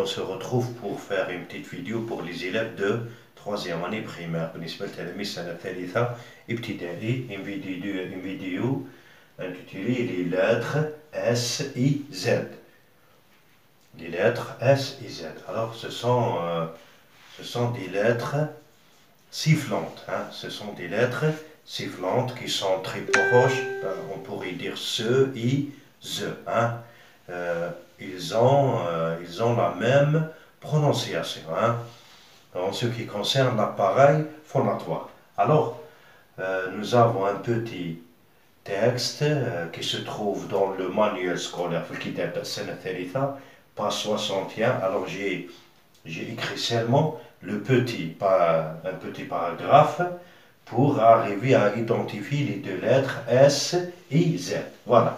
on se retrouve pour faire une petite vidéo pour les élèves de 3e année primaire. بالنسبة لتلاميذ السنة الثالثة ابتدائي une vidéo intitulée les lettres S, I, Z. Les lettres S et Z. Alors ce sont des lettres sifflantes. Hein. Ce sont des lettres sifflantes qui sont très proches. On pourrait dire ce, I, Z. Hein. Ils ont la même prononciation hein, en ce qui concerne l'appareil phonatoire. Alors, nous avons un petit texte qui se trouve dans le manuel scolaire page 61. Alors, j'ai écrit seulement le petit, un petit paragraphe pour arriver à identifier les deux lettres S et Z. Voilà.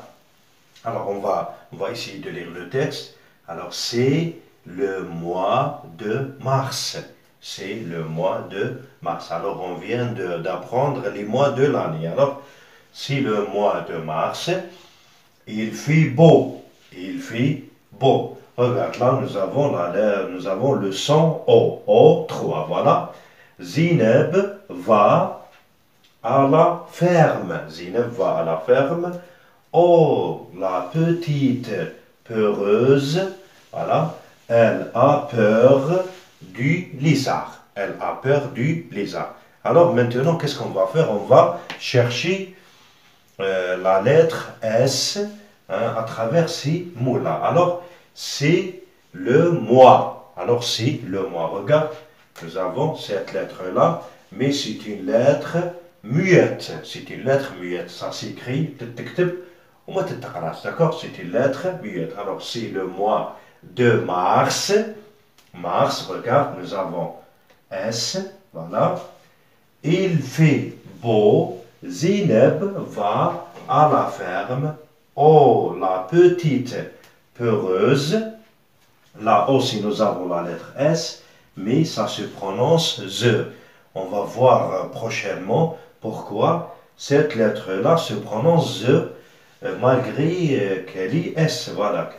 Alors, on va essayer de lire le texte. Alors, c'est le mois de mars. C'est le mois de mars. Alors, on vient d'apprendre les mois de l'année. Alors, c'est le mois de mars. Il fait beau. Il fait beau. Regarde, là, nous avons le son O. O3, voilà. Zineb va à la ferme. Zineb va à la ferme. Oh, la petite peureuse, voilà, elle a peur du lézard. Elle a peur du lézard. Alors maintenant, qu'est-ce qu'on va faire? On va chercher la lettre S hein, à travers ces mots-là. Alors, c'est le mois. Alors, c'est le mois. Regarde, nous avons cette lettre-là, mais c'est une lettre muette. C'est une lettre muette. Ça s'écrit d'accord, c'est une lettre muette. Alors, c'est le mois de mars. Mars, regarde, nous avons S, voilà. Il fait beau. Zineb va à la ferme. Oh, la petite peureuse. Là aussi, nous avons la lettre S, mais ça se prononce Z. On va voir prochainement pourquoi cette lettre-là se prononce Z. Malgré qu'elle est S, voilà,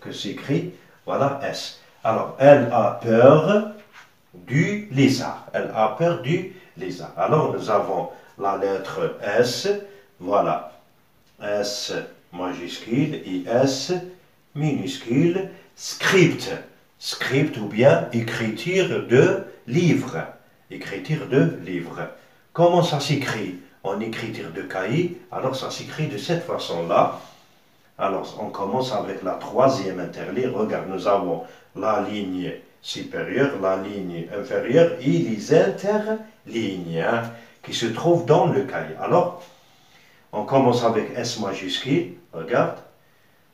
que s'écrit, voilà, S. Alors, elle a peur du lézard. Elle a peur du lézard. Alors, nous avons la lettre S, voilà, S majuscule et S minuscule, script. Script ou bien écriture de livre. Écriture de livre. Comment ça s'écrit? En écriture de cahier, alors ça s'écrit de cette façon-là. Alors, on commence avec la troisième interligne. Regarde, nous avons la ligne supérieure, la ligne inférieure et les interlignes hein, qui se trouvent dans le cahier. Alors, on commence avec S majuscule. Regarde,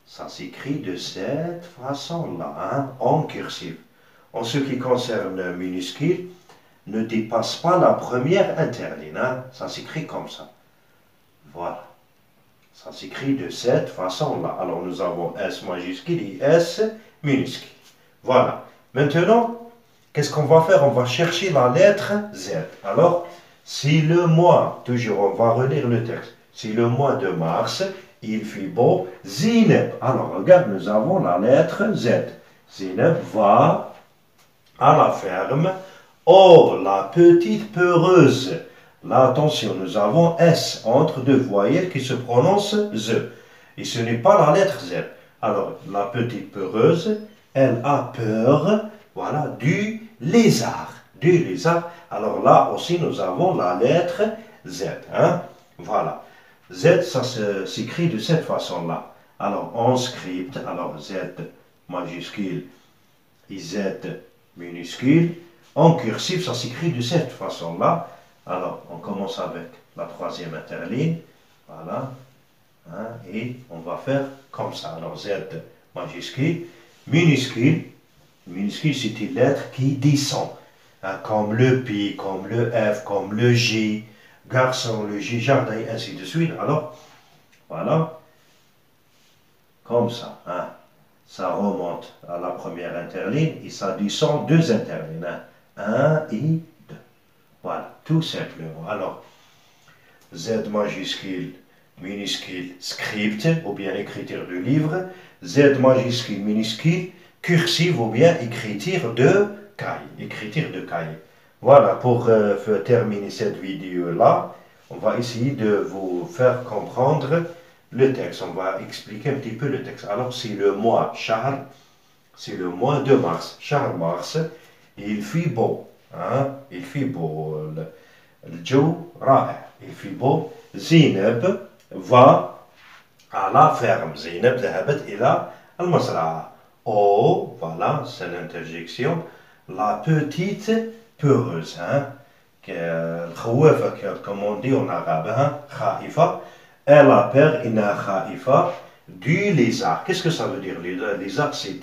ça s'écrit de cette façon-là, hein, en cursive. En ce qui concerne minuscule, ne dépasse pas la première interligne. Hein? Ça s'écrit comme ça. Voilà. Ça s'écrit de cette façon-là. Alors, nous avons S majuscule et S minuscule. Voilà. Maintenant, qu'est-ce qu'on va faire? On va chercher la lettre Z. Alors, c'est le mois, toujours, on va relire le texte. C'est le mois de mars. Il fait beau. Zineb. Alors, regarde, nous avons la lettre Z. Zineb va à la ferme. Oh, la petite peureuse. Là, attention, nous avons S entre deux voyelles qui se prononcent Z. Et ce n'est pas la lettre Z. Alors, la petite peureuse, elle a peur, voilà, du lézard. Du lézard. Alors là aussi, nous avons la lettre Z. Hein? Voilà. Z, ça s'écrit de cette façon-là. Alors, en script, alors Z majuscule et Z minuscule. En cursif, ça s'écrit de cette façon-là. Alors, on commence avec la troisième interligne. Voilà. Hein, et on va faire comme ça. Alors, Z majuscule. Minuscule. Minuscule, c'est une lettre qui descend. Hein, comme le P, comme le F, comme le J. Garçon, le J, jardin, et ainsi de suite. Alors, voilà. Comme ça. Hein. Ça remonte à la première interligne et ça descend deux interlignes. Hein. 1 et 2. Voilà, tout simplement. Alors, Z majuscule, minuscule, script, ou bien écriture de livre. Z majuscule, minuscule, cursive ou bien écriture de cahier. Voilà, pour terminer cette vidéo-là, on va essayer de vous faire comprendre le texte. On va expliquer un petit peu le texte. Alors, c'est le mois Shahr, c'est le mois de mars. Shahr mars, il fait beau. Hein? Il fait beau. الجو رائع. Il fait beau. زينب va à la ferme. زينب ذهبت إلى المزرعة. Oh, voilà, c'est l'interjection. La petite peureuse. Hein? الخوافة, comme on dit en arabe. Hein? خائفة. Elle a peur, إنها خائفة du lézard. Qu'est-ce que ça veut dire? Le lézard, c'est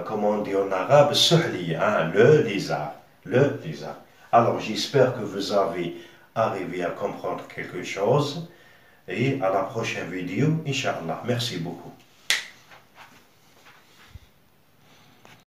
comme on dit en arabe, suhli, hein? Le lézard. Le lézard. Alors, j'espère que vous avez arrivé à comprendre quelque chose. Et à la prochaine vidéo, Inch'Allah. Merci beaucoup.